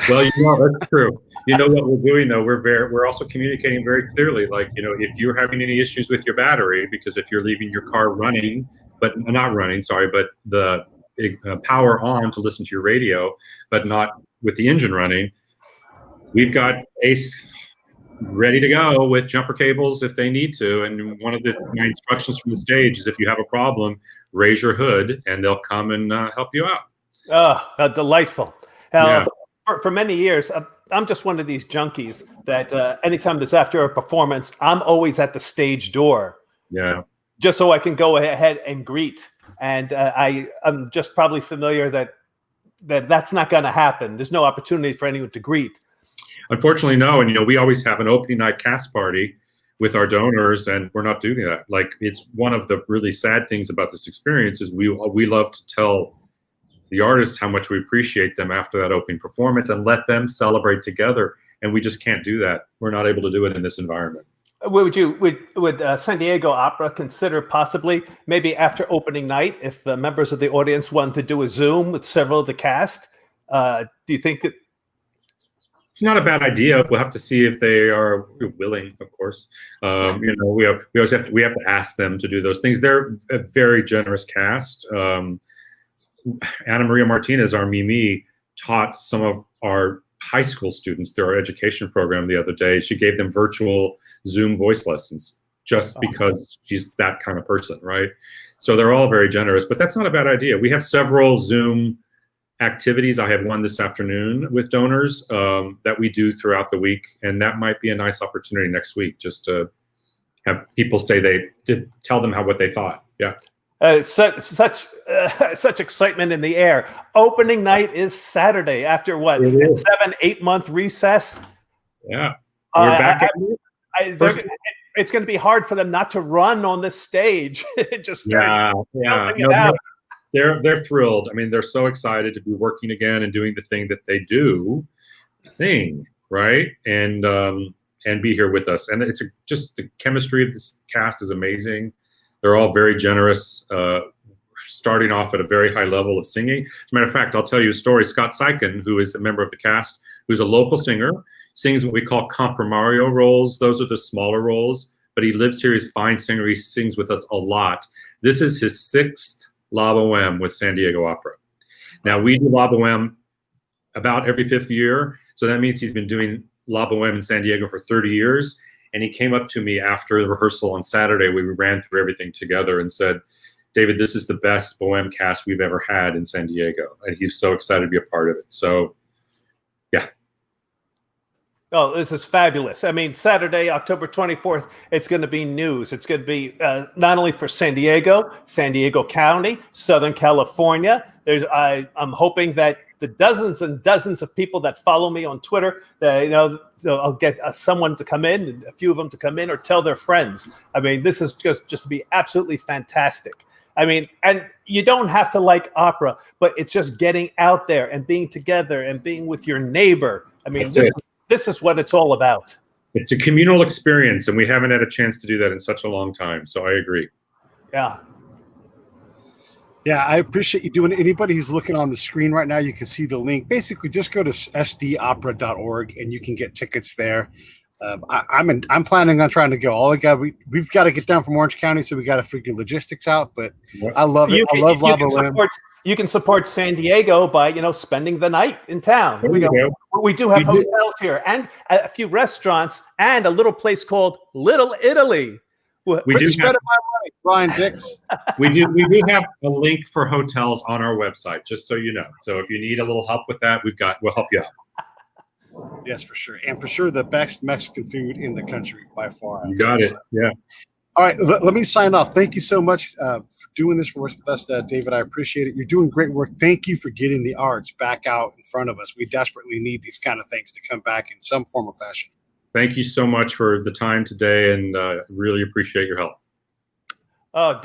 Well, that's true. What we're doing though, we're also communicating very clearly. Like, if you're having any issues with your battery, because if you're leaving your car running, but the power on to listen to your radio, but not with the engine running, we've got Ace ready to go with jumper cables if they need to. And one of my instructions from the stage is, if you have a problem, raise your hood and they'll come and help you out. Oh, delightful. For many years, I'm just one of these junkies that anytime there's after a performance, I'm always at the stage door. Yeah. Just so I can go ahead and greet. And I'm just probably familiar that's not going to happen. There's no opportunity for anyone to greet. Unfortunately, no. And, we always have an opening night cast party with our donors, and we're not doing that. Like, it's one of the really sad things about this experience is we love to tell the artists how much we appreciate them after that opening performance and let them celebrate together. And we just can't do that. We're not able to do it in this environment. Would San Diego Opera consider possibly maybe after opening night, if members of the audience wanted to do a Zoom with several of the cast? Do you think that? It's not a bad idea. We'll have to see if they are willing, of course. We always have to ask them to do those things. They're a very generous cast. Ana María Martínez, our Mimì, taught some of our high school students through our education program the other day. She gave them virtual Zoom voice lessons just because she's that kind of person, right? So they're all very generous, but that's not a bad idea. We have several Zoom activities. I have one this afternoon with donors that we do throughout the week, and that might be a nice opportunity next week, just to have people say tell them what they thought. Yeah. Such excitement in the air. Opening night is Saturday after what, a 7-8 month recess. Yeah, we're back. It's going to be hard for them not to run on the stage. Just start belting it out. They're thrilled. I mean, they're so excited to be working again and doing the thing that they do, sing, right, and be here with us. And it's just the chemistry of this cast is amazing. They're all very generous, starting off at a very high level of singing. As a matter of fact, I'll tell you a story. Scott Sykin, who is a member of the cast, who's a local singer, sings what we call comprimario roles. Those are the smaller roles, but he lives here. He's a fine singer. He sings with us a lot. This is his 6th La Boheme with San Diego Opera. Now, we do La Boheme about every 5th year, so that means he's been doing La Boheme in San Diego for 30 years. And he came up to me after the rehearsal on Saturday. We ran through everything together and said, David, this is the best Boheme cast we've ever had in San Diego. And he's so excited to be a part of it. So, yeah. Oh, this is fabulous. I mean, Saturday, October 24th, it's going to be news. It's going to be not only for San Diego County, Southern California. I'm hoping that the dozens and dozens of people that follow me on Twitter, so I'll get someone to come in, a few of them to come in or tell their friends. I mean, this is just to be absolutely fantastic. I mean, and you don't have to like opera, but it's just getting out there and being together and being with your neighbor. I mean, this is what it's all about. It's a communal experience, and we haven't had a chance to do that in such a long time. So I agree. Yeah. Yeah, I appreciate you doing it. Anybody who's looking on the screen right now, you can see the link. Basically, just go to sdopera.org and you can get tickets there. I'm planning on trying to go. We've got to get down from Orange County, so we got to figure logistics out. But I love it. I love La Boheme. You can support San Diego by spending the night in town. We do have hotels here and a few restaurants and a little place called Little Italy. We do spend my money, Brian Dix. we do have a link for hotels on our website, just so you know. So if you need a little help with that, we'll help you out. Yes, for sure. And for sure, the best Mexican food in the country by far. You got it. Yeah. All right, let me sign off. Thank you so much for doing this for us, David. I appreciate it. You're doing great work. Thank you for getting the arts back out in front of us. We desperately need these kind of things to come back in some form or fashion. Thank you so much for the time today, and really appreciate your help. Oh,